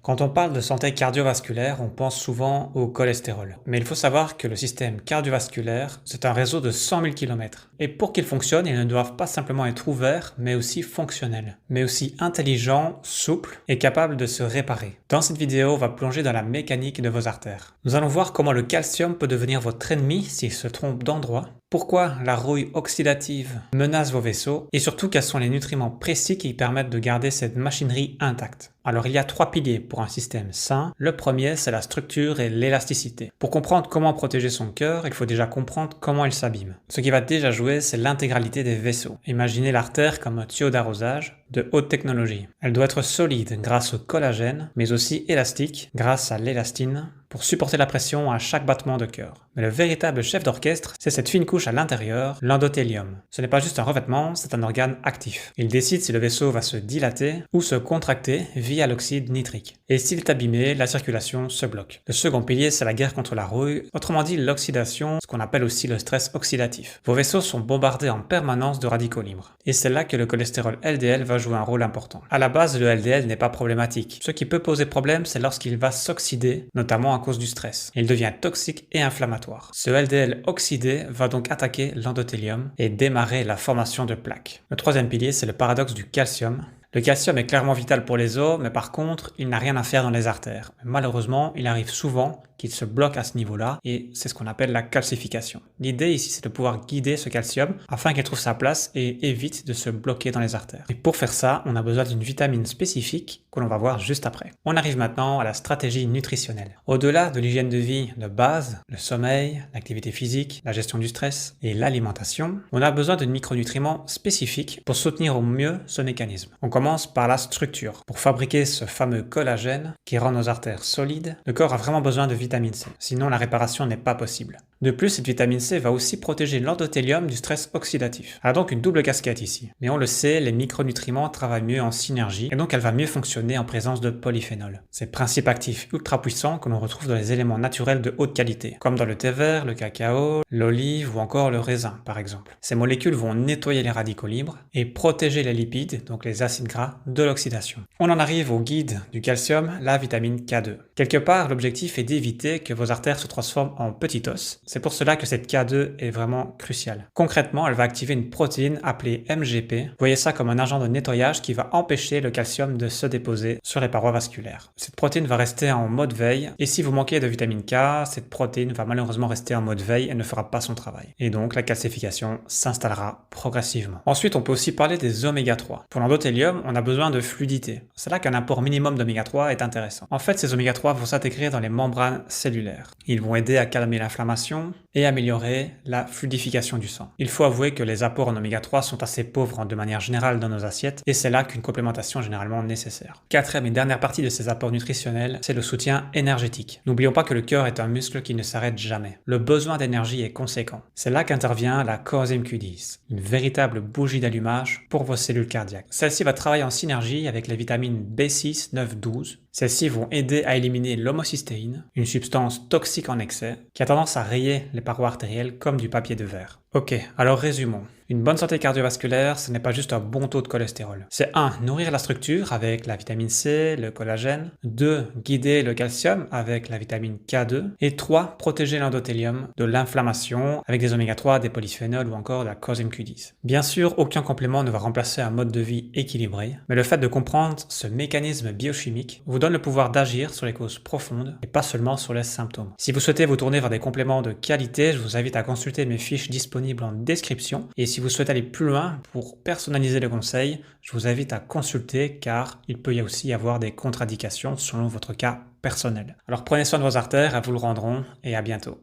Quand on parle de santé cardiovasculaire, on pense souvent au cholestérol. Mais il faut savoir que le système cardiovasculaire, c'est un réseau de 100 000 km. Et pour qu'il fonctionne, ils ne doivent pas simplement être ouverts, mais aussi fonctionnels. Mais aussi intelligents, souples et capables de se réparer. Dans cette vidéo, on va plonger dans la mécanique de vos artères. Nous allons voir comment le calcium peut devenir votre ennemi s'il se trompe d'endroit, pourquoi la rouille oxydative menace vos vaisseaux, et surtout quels sont les nutriments précis qui permettent de garder cette machinerie intacte. Alors il y a 3 piliers pour un système sain. Le premier, c'est la structure et l'élasticité. Pour comprendre comment protéger son cœur, il faut déjà comprendre comment il s'abîme. Ce qui va déjà jouer, c'est l'intégralité des vaisseaux. Imaginez l'artère comme un tuyau d'arrosage de haute technologie. Elle doit être solide grâce au collagène, mais aussi élastique grâce à l'élastine, pour supporter la pression à chaque battement de cœur. Mais le véritable chef d'orchestre, c'est cette fine couche à l'intérieur, l'endothélium. Ce n'est pas juste un revêtement, c'est un organe actif. Il décide si le vaisseau va se dilater ou se contracter via l'oxyde nitrique. Et s'il est abîmé, la circulation se bloque. Le second pilier, c'est la guerre contre la rouille, autrement dit l'oxydation, ce qu'on appelle aussi le stress oxydatif. Vos vaisseaux sont bombardés en permanence de radicaux libres. Et c'est là que le cholestérol LDL va jouer un rôle important. À la base, le LDL n'est pas problématique. Ce qui peut poser problème, c'est lorsqu'il va s'oxyder, notamment à cause du stress. Il devient toxique et inflammatoire. Ce LDL oxydé va donc attaquer l'endothélium et démarrer la formation de plaques. Le troisième pilier, c'est le paradoxe du calcium. Le calcium est clairement vital pour les os, mais par contre, il n'a rien à faire dans les artères. Malheureusement, il arrive souvent qu'il se bloque à ce niveau-là, et c'est ce qu'on appelle la calcification. L'idée ici, c'est de pouvoir guider ce calcium afin qu'il trouve sa place et évite de se bloquer dans les artères. Et pour faire ça, on a besoin d'une vitamine spécifique que l'on va voir juste après. On arrive maintenant à la stratégie nutritionnelle. Au-delà de l'hygiène de vie de base, le sommeil, l'activité physique, la gestion du stress et l'alimentation, on a besoin de micronutriments spécifiques pour soutenir au mieux ce mécanisme. On commence par la structure. Pour fabriquer ce fameux collagène qui rend nos artères solides, le corps a vraiment besoin de vitamine C. Sinon, la réparation n'est pas possible. De plus, cette vitamine C va aussi protéger l'endothélium du stress oxydatif. Elle a donc une double casquette ici. Mais on le sait, les micronutriments travaillent mieux en synergie et donc elle va mieux fonctionner en présence de polyphénols. Ces principes actifs ultra puissants que l'on retrouve dans les éléments naturels de haute qualité, comme dans le thé vert, le cacao, l'olive ou encore le raisin par exemple. Ces molécules vont nettoyer les radicaux libres et protéger les lipides, donc les acides gras, de l'oxydation. On en arrive au guide du calcium, la vitamine K2. Quelque part, l'objectif est d'éviter que vos artères se transforment en petit os. C'est pour cela que cette K2 est vraiment cruciale. Concrètement, elle va activer une protéine appelée MGP. Voyez ça comme un agent de nettoyage qui va empêcher le calcium de se déposer sur les parois vasculaires. Cette protéine va rester en mode veille, et si vous manquez de vitamine K, cette protéine va malheureusement rester en mode veille et ne fera pas son travail. Et donc la calcification s'installera progressivement. Ensuite, on peut aussi parler des oméga 3. Pour l'endothélium, on a besoin de fluidité. C'est là qu'un apport minimum d'oméga 3 est intéressant. En fait, ces oméga 3 vont s'intégrer dans les membranes cellulaires. Ils vont aider à calmer l'inflammation et améliorer la fluidification du sang. Il faut avouer que les apports en oméga 3 sont assez pauvres de manière générale dans nos assiettes, et c'est là qu'une complémentation est généralement nécessaire. Quatrième et dernière partie de ces apports nutritionnels, c'est le soutien énergétique. N'oublions pas que le cœur est un muscle qui ne s'arrête jamais. Le besoin d'énergie est conséquent. C'est là qu'intervient la coenzyme Q10, une véritable bougie d'allumage pour vos cellules cardiaques. Celle-ci va travailler en synergie avec les vitamines B6, 9, 12. Celles-ci vont aider à éliminer l'homocystéine, une substance toxique en excès, qui a tendance à rayer les parois artérielles comme du papier de verre. Ok, alors résumons. Une bonne santé cardiovasculaire, ce n'est pas juste un bon taux de cholestérol. C'est 1. Nourrir la structure avec la vitamine C, le collagène. 2. Guider le calcium avec la vitamine K2. Et 3. Protéger l'endothélium de l'inflammation avec des oméga 3, des polyphénols ou encore de la coenzyme Q10. Bien sûr, aucun complément ne va remplacer un mode de vie équilibré, mais le fait de comprendre ce mécanisme biochimique vous donne le pouvoir d'agir sur les causes profondes et pas seulement sur les symptômes. Si vous souhaitez vous tourner vers des compléments de qualité, je vous invite à consulter mes fiches disponibles en description. Et si vous souhaitez aller plus loin pour personnaliser le conseil, je vous invite à consulter car il peut y aussi y avoir des contre-indications selon votre cas personnel. Alors prenez soin de vos artères, elles vous le rendront et à bientôt.